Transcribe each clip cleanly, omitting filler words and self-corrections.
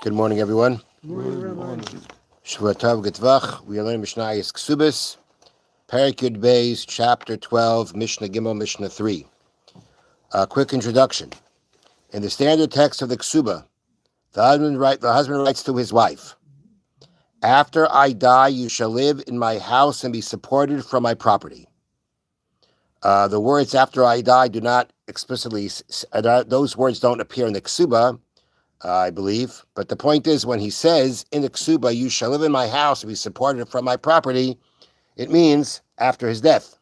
Good morning, everyone. Good morning, Rabbi. Shavua Tov G'tvach. We are learning Mishna Kesubos, Perek Yud Beis, Chapter 12, Mishnah Gimel, Mishnah 3. A quick introduction. In the standard text of the Ksuba, the husband writes to his wife, "After I die, you shall live in my house and be supported from my property." The words "after I die" do not explicitly, those words don't appear in the Ksuba, I believe. But the point is, when he says in the Ksuba, "You shall live in my house and be supported from my property," it means after his death.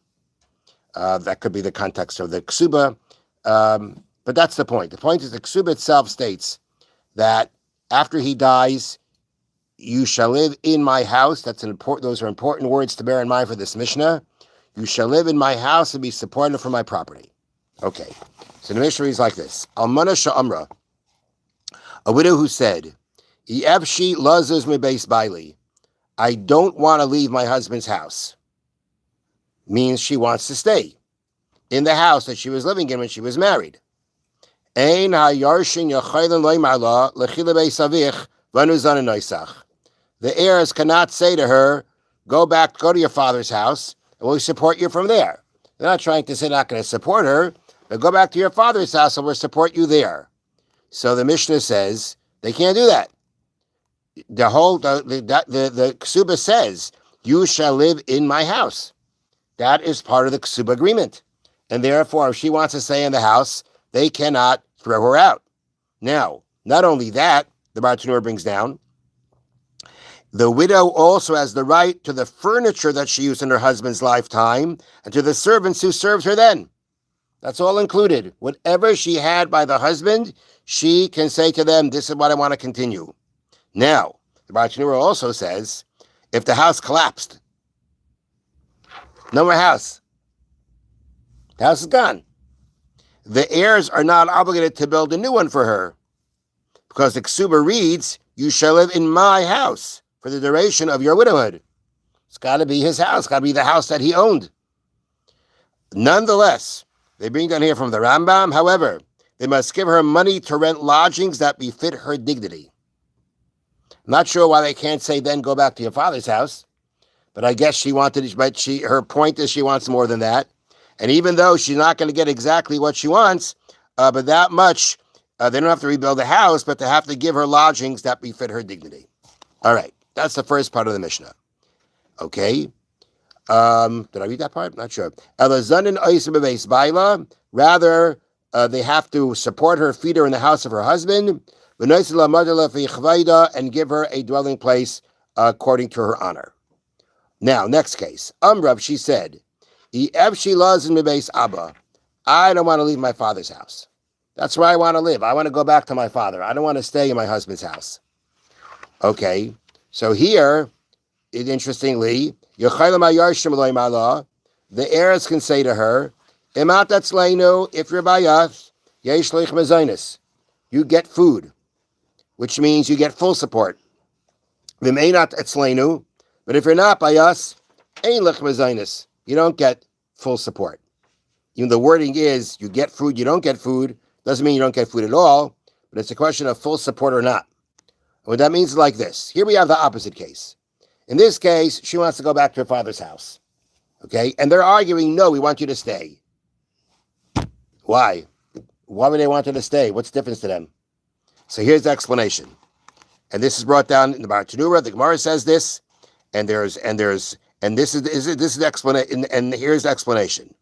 That could be the context of the Ksuba. But that's the point. The point is the Ksuba itself states that after he dies, you shall live in my house. Those are important words to bear in mind for this Mishnah. You shall live in my house and be supported from my property. Okay. So the Mishnah reads like this. Almana sha'amra, a widow who said, "Ievshi lazuz mebeis baili," I don't want to leave my husband's house, means she wants to stay in the house that she was living in when she was married. Ein hayarshin yachaylen loimarla lechila beis avich v'nuzan noisach. The heirs cannot say to her, go to your father's house, and we'll support you from there. They're not trying to say not going to support her, but go back to your father's house and we'll support you there. So the Mishnah says they can't do that. The Ksuba says, you shall live in my house. That is part of the Ksuba agreement. And therefore, if she wants to stay in the house, they cannot throw her out. Now, not only that, the Bartanur brings down, the widow also has the right to the furniture that she used in her husband's lifetime and to the servants who served her then. That's all included. Whatever she had by the husband, she can say to them, this is what I want to continue. Now, the Bartanur also says, if the house collapsed, no more house. The house is gone. The heirs are not obligated to build a new one for her because the Ksuba reads, you shall live in my house for the duration of your widowhood. It's got to be his house. It's got to be the house that he owned. Nonetheless, they bring down here from the Rambam, however, they must give her money to rent lodgings that befit her dignity. I'm not sure why they can't say then go back to your father's house, but I guess her point is she wants more than that. And even though she's not going to get exactly what she wants, but that much, they don't have to rebuild the house, but they have to give her lodgings that befit her dignity. All right, that's the first part of the Mishnah. Okay. Did I read that part? Not sure. Rather, they have to support her, feed her in the house of her husband, and give her a dwelling place according to her honor. Now, next case. Amrav, she said, I don't want to leave my father's house. That's where I want to live. I want to go back to my father. I don't want to stay in my husband's house. Okay, so here, interestingly, the heirs can say to her, if you're bayas, you get food, which means you get full support. But if you're not bayas, you don't get full support. Even the wording is, you get food, you don't get food, doesn't mean you don't get food at all, but it's a question of full support or not. What that means is like this. Here we have the opposite case. In this case, she wants to go back to her father's house. Okay? And they're arguing, no, we want you to stay. Why? Why would they want her to stay? What's the difference to them? So here's the explanation. And this is brought down in the Bartanura. The Gemara says this, and this is the explanation, and here's the explanation.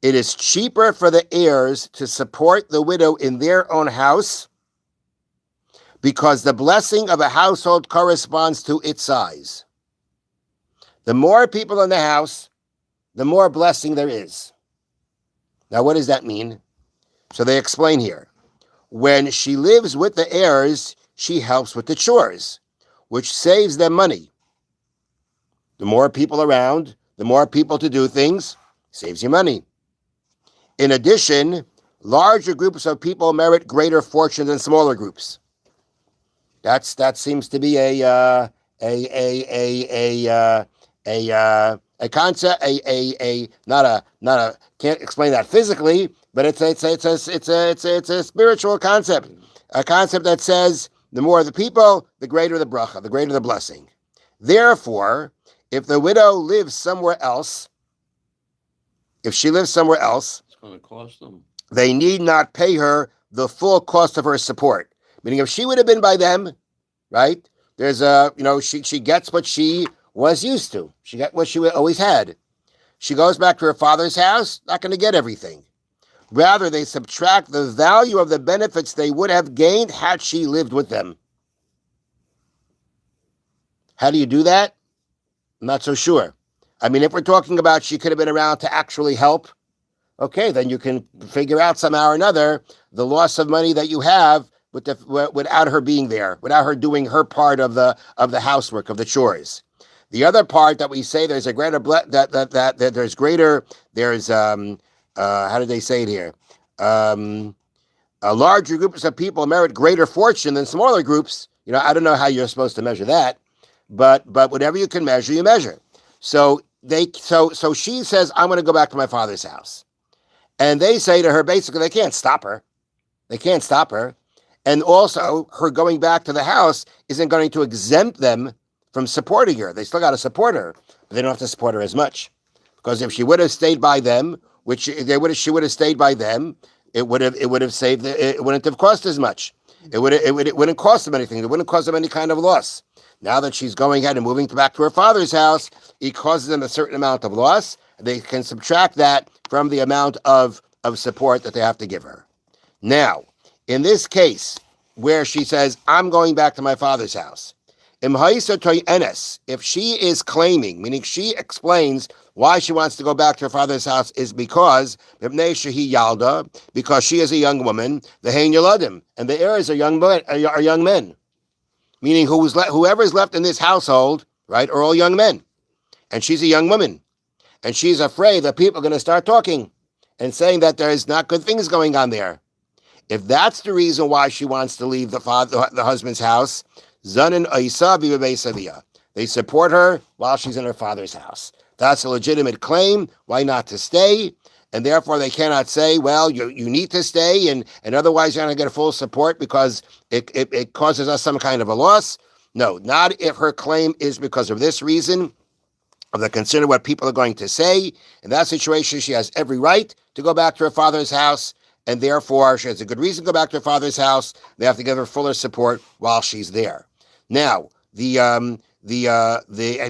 It is cheaper for the heirs to support the widow in their own house because the blessing of a household corresponds to its size. The more people in the house, the more blessing there is. Now, what does that mean? So they explain here. When she lives with the heirs, she helps with the chores, which saves them money. The more people around, the more people to do things, saves you money. In addition, larger groups of people merit greater fortune than smaller groups. That seems to be a concept. Can't explain that physically, but it's a spiritual concept. A concept that says the more the people, the greater the bracha, the greater the blessing. Therefore, if the widow lives somewhere else, if she lives somewhere else, it's going to cost them. They need not pay her the full cost of her support. Meaning, if she would have been by them, right? There's she gets what she was used to. She got what she always had. She goes back to her father's house, not going to get everything. Rather, they subtract the value of the benefits they would have gained had she lived with them. How do you do that? I'm not so sure. I mean, if we're talking about she could have been around to actually help, okay, then you can figure out somehow or another the loss of money that you have without her being there, without her doing her part of the housework, of the chores. The other part that we say there's a greater how did they say it here? Larger groups of people merit greater fortune than smaller groups. I don't know how you're supposed to measure that, but whatever you can measure, you measure. So she says, I'm going to go back to my father's house. And they say to her, basically, they can't stop her. They can't stop her. And also, her going back to the house isn't going to exempt them from supporting her. They still got to support her, but they don't have to support her as much. Because if she would have stayed by them, she would have stayed by them, it would have saved it wouldn't have cost as much. It wouldn't cost them anything. It wouldn't cause them any kind of loss. Now that she's going ahead and moving back to her father's house, it causes them a certain amount of loss. They can subtract that from the amount of support that they have to give her. Now, in this case, where she says, I'm going back to my father's house, if she is claiming, meaning she explains why she wants to go back to her father's house is because she is a young woman, the hein yaladim, and the heirs are young men. Meaning whoever is left in this household, right, are all young men. And she's a young woman. And she's afraid that people are going to start talking and saying that there's not good things going on there. If that's the reason why she wants to leave the husband's house, they support her while she's in her father's house. That's a legitimate claim. Why not to stay? And therefore they cannot say, well, you need to stay and otherwise you're not going to get full support because it causes us some kind of a loss. No, not if her claim is because of this reason, of the concern of what people are going to say. In that situation, she has every right to go back to her father's house, and therefore she has a good reason to go back to her father's house. They have to give her fuller support while she's there. Now, it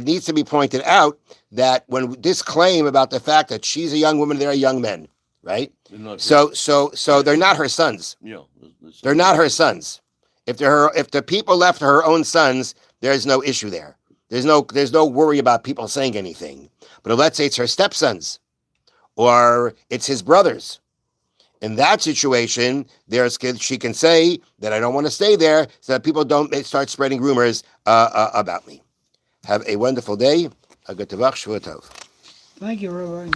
needs to be pointed out that when this claim about the fact that she's a young woman, they're young men, right? So they're not her sons. Yeah, they're not her sons. If the people left her own sons, there's no issue there. There's no worry about people saying anything. But let's say it's her stepsons, or it's his brothers. In that situation, she can say that I don't want to stay there, so that people don't start spreading rumors about me. Have a wonderful day. A good tavach, shvua tov. Thank you, Rabbi.